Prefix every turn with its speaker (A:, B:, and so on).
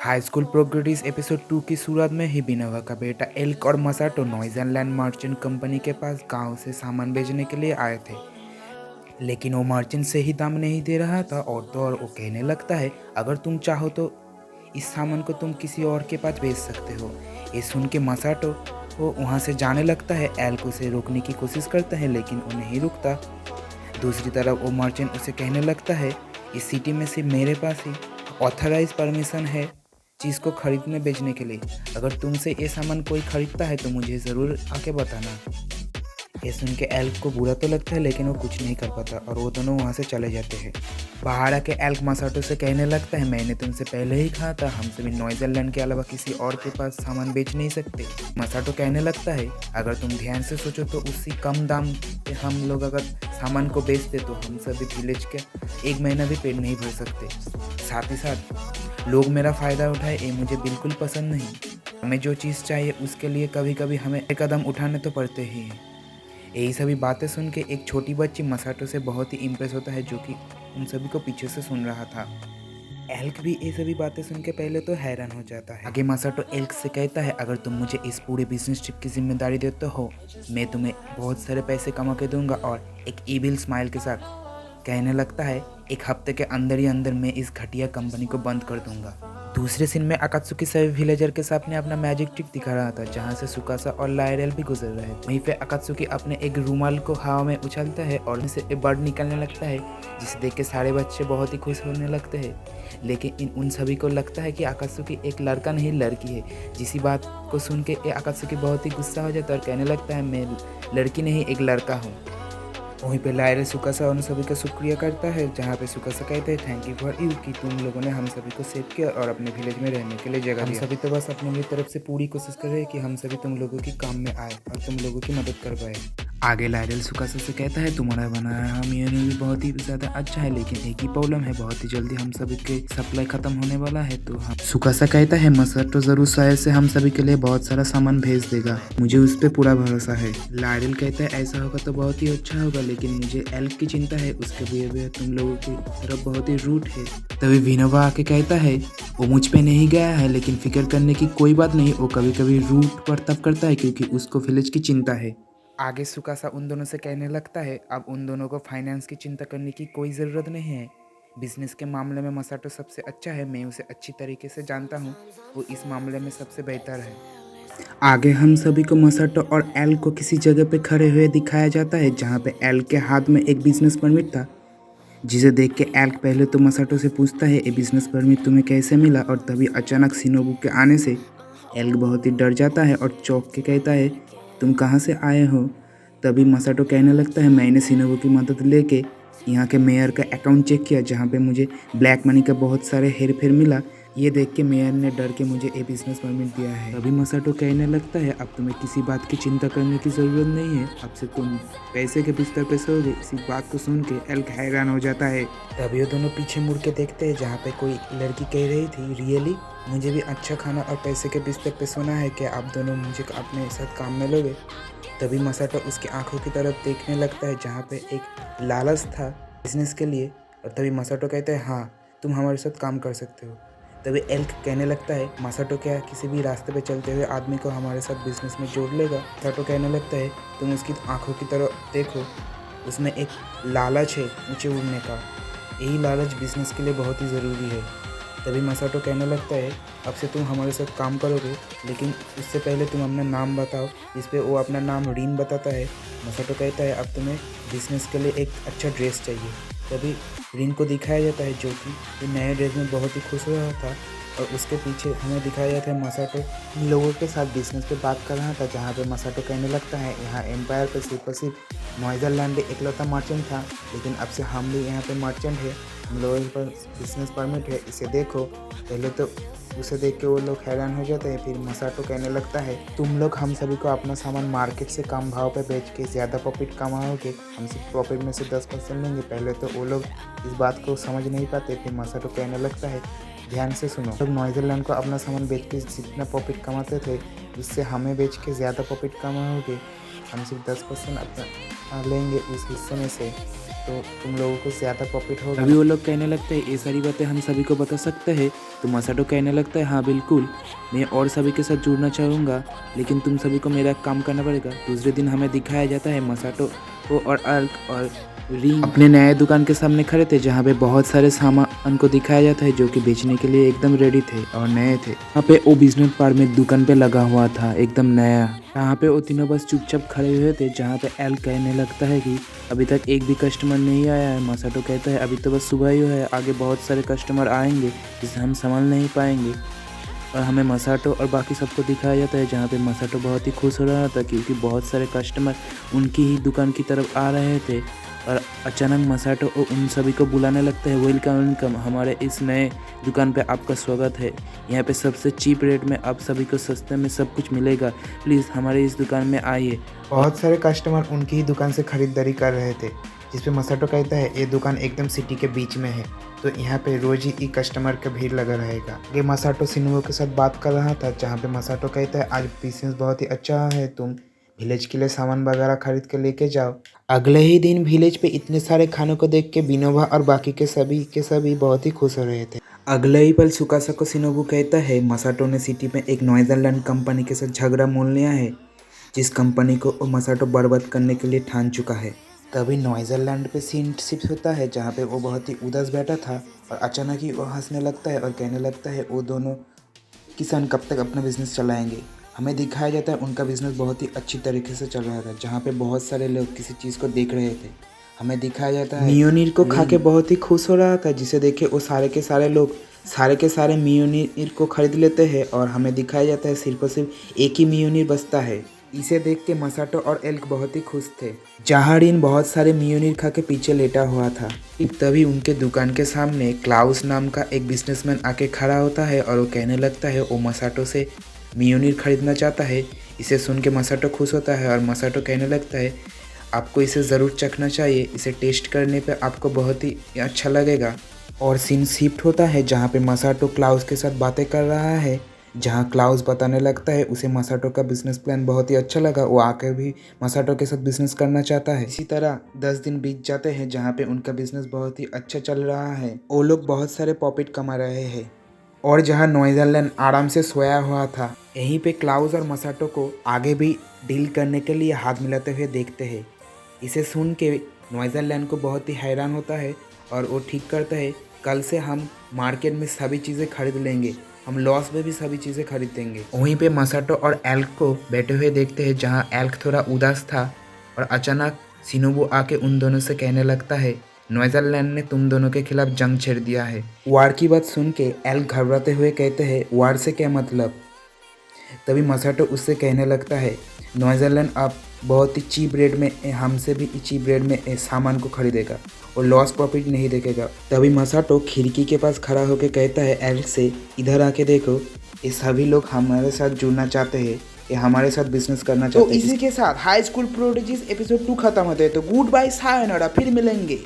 A: High school प्रोग्रेडिस episode 2 की शुरुआत में ही बिनोवा का बेटा एल्क और मसाटो नॉइज़रलैंड मर्चेंट कंपनी के पास गांव से सामान भेजने के लिए आए थे। लेकिन वो मर्चेंट सही दाम नहीं दे रहा था और वो कहने लगता है, अगर तुम चाहो तो इस सामान को तुम किसी और के पास भेज सकते हो। ये सुन के मसाटो वो वहाँ से जाने लगता है। एल्क उसे रोकने की कोशिश करता है लेकिन वो नहीं रुकता। दूसरी तरफ वो मर्चेंट उसे कहने लगता है, इस सिटी में सिर्फ मेरे पास ही ऑथराइज परमिशन है चीज़ को खरीदने बेचने के लिए। अगर तुमसे ये सामान कोई खरीदता है तो मुझे ज़रूर आके बताना। ये सुन के एल्क को बुरा तो लगता है लेकिन वो कुछ नहीं कर पाता और वो दोनों वहाँ से चले जाते हैं। बाहर आके एल्क मसाटो से कहने लगता है, मैंने तुमसे पहले ही कहा था हम सभी नॉइज़रलैंड के अलावा किसी और के पास सामान बेच नहीं सकते। मसाटो कहने लगता है, अगर तुम ध्यान से सोचो तो उसी कम दाम पे हम लोग अगर सामान को बेचते तो हम सभी विलेज के एक महीना भी पेट नहीं भर सकते। साथ ही साथ लोग मेरा फ़ायदा उठाए, ये मुझे बिल्कुल पसंद नहीं। हमें जो चीज़ चाहिए उसके लिए कभी कभी हमें एक कदम उठाने तो पड़ते ही हैं। यही सभी बातें सुन के एक छोटी बच्ची मसाटो से बहुत ही इम्प्रेस होता है, जो कि उन सभी को पीछे से सुन रहा था। एल्क भी ये सभी बातें सुन के पहले तो हैरान हो जाता है। आगे मसाटो एल्क से कहता है, अगर तुम मुझे इस पूरे बिजनेस ट्रिप की जिम्मेदारी देते हो, मैं तुम्हें बहुत सारे पैसे कमा के दूंगा। और एक ईविल स्माइल के साथ कहने लगता है, एक हफ्ते के अंदर ही अंदर मैं इस घटिया कंपनी को बंद कर दूंगा। दूसरे सीन में अकात्सुकी सभी विलेजर के सामने अपना मैजिक ट्रिक दिखा रहा था, जहां से सुकासा और लायरेल भी गुजर रहे थे। वहीं पे अकात्सुकी अपने एक रूमाल को हवा में उछालता है और उनसे एक बर्ड निकलने लगता है, जिसे देख के सारे बच्चे बहुत ही खुश होने लगते हैं। लेकिन उन सभी को लगता है कि अकात्सुकी एक लड़का नहीं लड़की है। जिसी बात को सुन के अकात्सुकी बहुत ही गुस्सा हो जाता है और कहने लगता है, मैं लड़की नहीं एक लड़का हूँ। वहीं पे लायरे सुकासा उन सभी का शुक्रिया करता है, जहाँ पे सुकासा कहते हैं, थैंक यू फॉर यू कि तुम लोगों ने हम सभी को सेव किया और अपने विलेज में रहने के लिए जगह दिया। हम सभी तो बस अपनी तरफ से पूरी कोशिश कर रहे हैं कि हम सभी तुम लोगों की काम में आए और तुम लोगों की मदद कर पाए। आगे लायरेल सुकासा से कहता है, तुम्हारा बनाया हम ये भी बहुत ही ज़्यादा अच्छा है, लेकिन एक ही प्रॉब्लम है, बहुत ही जल्दी हम सभी के सप्लाई खत्म होने वाला है। तो हम सुकासा कहता है, मसाटो जरूर शायद से हम सभी के लिए बहुत सारा सामान भेज देगा, मुझे उस पर पूरा भरोसा है। लायरेल कहता है, ऐसा होगा तो बहुत ही अच्छा होगा, लेकिन मुझे एल्क की चिंता है, उसके बिहेवियर तुम लोगों की तरफ बहुत ही रूट है। तभी विनोवा आके कहता है, वो मुझ पे नहीं गया है, लेकिन फिक्र करने की कोई बात नहीं, वो कभी कभी रूट पर तब करता है क्योंकि उसको विलेज की चिंता है। आगे सुकासा उन दोनों से कहने लगता है, अब उन दोनों को फाइनेंस की चिंता करने की कोई ज़रूरत नहीं है। बिजनेस के मामले में मसाटो सबसे अच्छा है, मैं उसे अच्छी तरीके से जानता हूँ, वो इस मामले में सबसे बेहतर है। आगे हम सभी को मसाटो और एल को किसी जगह पे खड़े हुए दिखाया जाता है, जहाँ पे एल के हाथ में एक बिजनेस परमिट था, जिसे देख के एल्क पहले तो मसाटो से पूछता है, ये बिजनेस परमिट तुम्हें कैसे मिला। और तभी अचानक शिनोबु के आने से एल्क बहुत ही डर जाता है और चौंक के कहता है, तुम कहाँ से आए हो। तभी मसाटो कहने लगता है, मैंने शिनोबु की मदद लेके यहाँ के मेयर का अकाउंट चेक किया, जहाँ पे मुझे ब्लैक मनी का बहुत सारे हेर फेर मिला। ये देख के मेयर ने डर के मुझे ये बिजनेस परमिट दिया है। तभी मसाटो कहने लगता है, अब तुम्हें किसी बात की चिंता करने की ज़रूरत नहीं है, अब से तुम पैसे के बिस्तर पे सोओगे। इसी बात को सुन के एल्क हैरान हो जाता है। तभी वो दोनों पीछे मुड़ के देखते हैं, जहाँ पे कोई लड़की कह रही थी, रियली मुझे भी अच्छा खाना और पैसे के बिस्तर पे सोना है, क्या आप दोनों मुझे अपने साथ काम में लोगे। तभी मसाटो उसकी आंखों की तरफ देखने लगता है, जहाँ पे एक लालच था बिजनेस के लिए। और तभी मसाटो कहता है, हाँ तुम हमारे साथ काम कर सकते हो। तभी एल्क कहने लगता है, मसाटो क्या किसी भी रास्ते पे चलते हुए आदमी को हमारे साथ बिजनेस में जोड़ लेगा। मसाटो कहने लगता है, तुम उसकी आंखों की तरफ देखो, उसमें एक लालच है ऊंचे उड़ने का, यही लालच बिजनेस के लिए बहुत ही ज़रूरी है। तभी मसाटो कहने लगता है, अब से तुम हमारे साथ काम करोगे, लेकिन उससे पहले तुम अपना नाम बताओ। इस पर वो अपना नाम रीन बताता है। मसाटो कहता है, अब तुम्हें बिजनेस के लिए एक अच्छा ड्रेस चाहिए। तभी रिन को दिखाया जाता है, जो कि नए ड्रेस में बहुत ही खुश हो रहा था। और उसके पीछे हमें दिखाया जाता है मसाटो इन लोगों के साथ बिजनेस पे बात कर रहा था, जहाँ पे मसाटो कहने लगता है, यहाँ एम्पायर पे सिर्फ और सिर्फ नॉइज़रलैंड इकलौता मर्चेंट था, लेकिन अब से हम भी यहाँ पे मर्चेंट है, हम लोगों के पास बिजनेस परमिट है, इसे देखो। पहले तो उसे देख के वो लोग हैरान हो जाते हैं। फिर मसाटो कहने लगता है, तुम लोग हम सभी को अपना सामान मार्केट से कम भाव पे बेच के ज़्यादा प्रॉफिट कमाओगे, हम सिर्फ प्रॉफिट में से 10% लेंगे। पहले तो वो लोग इस बात को समझ नहीं पाते। फिर मसाटो कहने लगता है, ध्यान से सुनो, लोग नॉइज़रलैंड को अपना सामान बेच के जितना प्रॉफिट कमाते थे, उससे हमें बेच के ज़्यादा प्रॉफिट कमाओगे, हम सिर्फ 10% अपना लेंगे उस हिस्से में से, तो तुम लोगों को ज़्यादा प्रॉफिट होगा। अभी वो लोग कहने लगते हैं, ये सारी बातें हम सभी को बता सकते हैं, तो मसाटो कहने लगता है हाँ बिल्कुल, मैं और सभी के साथ जुड़ना चाहूँगा, लेकिन तुम सभी को मेरा काम करना पड़ेगा। दूसरे दिन हमें दिखाया जाता है मसाटो को और अल्क और रिंग अपने नए दुकान के सामने खड़े थे, जहाँ पे बहुत सारे सामान को दिखाया जाता है जो कि बेचने के लिए एकदम रेडी थे और नए थे। वहाँ पे वो बिजनेस पार्क में दुकान पे लगा हुआ था एकदम नया। यहाँ पे वो तीनों बस चुपचाप खड़े हुए थे, जहाँ पे एल कहने लगता है कि अभी तक एक भी कस्टमर नहीं आया है। मसाटो कहता है अभी तो बस सुबह ही है, आगे बहुत सारे कस्टमर आएंगे जिसे हम संभाल नहीं पाएंगे। और हमें मसाटो और बाकी सबको दिखाया जाता है, जहाँ पे मसाटो बहुत ही खुश हो रहा था क्योंकि बहुत सारे कस्टमर उनकी ही दुकान की तरफ आ रहे थे। और अचानक मसाटो उन सभी को बुलाने लगता है, वेलकम वेलकम, हमारे इस नए दुकान पे आपका स्वागत है। यहाँ पे सबसे चीप रेट में आप सभी को सस्ते में सब कुछ मिलेगा, प्लीज़ हमारे इस दुकान में आइए। बहुत सारे कस्टमर उनकी ही दुकान से खरीदारी कर रहे थे, जिस पे मसाटो कहता है ये दुकान एकदम सिटी के बीच में है, तो यहाँ पे रोज ही कस्टमर का भीड़ लगा रहेगा। ये मसाटो शिनोबु के साथ बात कर रहा था, जहाँ पे मसाटो कहता है आज बिजनेस बहुत ही अच्छा है, तुम विलेज के लिए सामान वगैरह खरीद के लेके जाओ। अगले ही दिन विलेज पे इतने सारे खानों को देख के विनोबा और बाकी के सभी बहुत ही खुश हो रहे थे। अगले ही पल सुकासा को शिनोबु कहता है मसाटो ने सिटी में एक नॉइजरलैंड कंपनी के साथ झगड़ा मोल लिया है, जिस कंपनी को मसाटो बर्बाद करने के लिए ठान चुका है। तभी नॉइजरलैंड पे सीन शिफ्ट होता है, जहाँ पे वो बहुत ही उदास बैठा था और अचानक ही वो हंसने लगता है और कहने लगता है वो दोनों किसान कब तक अपना बिजनेस चलाएंगे। हमें दिखाया जाता है उनका बिजनेस बहुत ही अच्छी तरीके से चल रहा था, जहाँ पे बहुत सारे लोग किसी चीज़ को देख रहे थे। हमें दिखाया जाता है मियोनीर को खा के बहुत ही खुश हो रहा था, जिसे देखे वो सारे के सारे मियोनीर को खरीद लेते हैं और हमें दिखाया जाता है सिर्फ और सिर्फ एक ही मियोनीर बचता है। इसे देख के मसाटो और एल्क बहुत ही खुश थे। जहारिन बहुत सारे मियोनीर खा के पीछे लेटा हुआ था। ठीक तभी उनके दुकान के सामने क्लाउस नाम का एक बिजनेसमैन आके खड़ा होता है और वो कहने लगता है वो मसाटो से मियोनीर खरीदना चाहता है। इसे सुन के मसाटो खुश होता है और मसाटो कहने लगता है आपको इसे ज़रूर चखना चाहिए, इसे टेस्ट करने पे आपको बहुत ही अच्छा लगेगा। और सीन शिफ्ट होता है, जहाँ पे मसाटो क्लाउस के साथ बातें कर रहा है, जहाँ क्लाउस बताने लगता है उसे मसाटो का बिजनेस प्लान बहुत ही अच्छा लगा, वो आके भी मसाटो के साथ बिजनेस करना चाहता है। इसी तरह 10 दिन बीत जाते हैं, जहाँ पे उनका बिजनेस बहुत ही अच्छा चल रहा है। वो लोग बहुत सारे प्रॉफिट कमा रहे हैं और जहाँ नॉइजरलैंड आराम से सोया हुआ था, यहीं पे क्लाउस और मसाटो को आगे भी डील करने के लिए हाथ मिलाते हुए देखते हैं। इसे सुन के नॉइजरलैंड को बहुत ही हैरान होता है और वो ठीक करता है कल से हम मार्केट में सभी चीज़ें खरीद लेंगे, हम लॉस में भी सभी चीज़ें खरीदेंगे। वहीं पे मसाटो और एल्क को बैठे हुए देखते हैं, जहाँ एल्क थोड़ा उदास था और अचानक शिनोबु आके उन दोनों से कहने लगता है नॉइजरलैंड ने तुम दोनों के खिलाफ जंग छेड़ दिया है। वार की बात सुन के एल्क घबराते हुए कहते हैं वार से क्या मतलब। तभी मसाटो उससे कहने लगता है नॉइजरलैंड अब बहुत ही चीप रेट में हमसे भी चीप रेट में सामान को खरीदेगा और लॉस प्रॉफिट नहीं देखेगा। तभी मसाटो खिड़की के पास खड़ा होकर कहता है एल्क से इधर आके देखो, ये सभी लोग हमारे साथ जुड़ना चाहते हैं, ये हमारे साथ बिजनेस करना चाहते हैं। तो इसी के साथ हाई स्कूल प्रोडिजीज एपिसोड 2 खत्म होते हैं। तो गुड बाय सायोनारा, फिर मिलेंगे।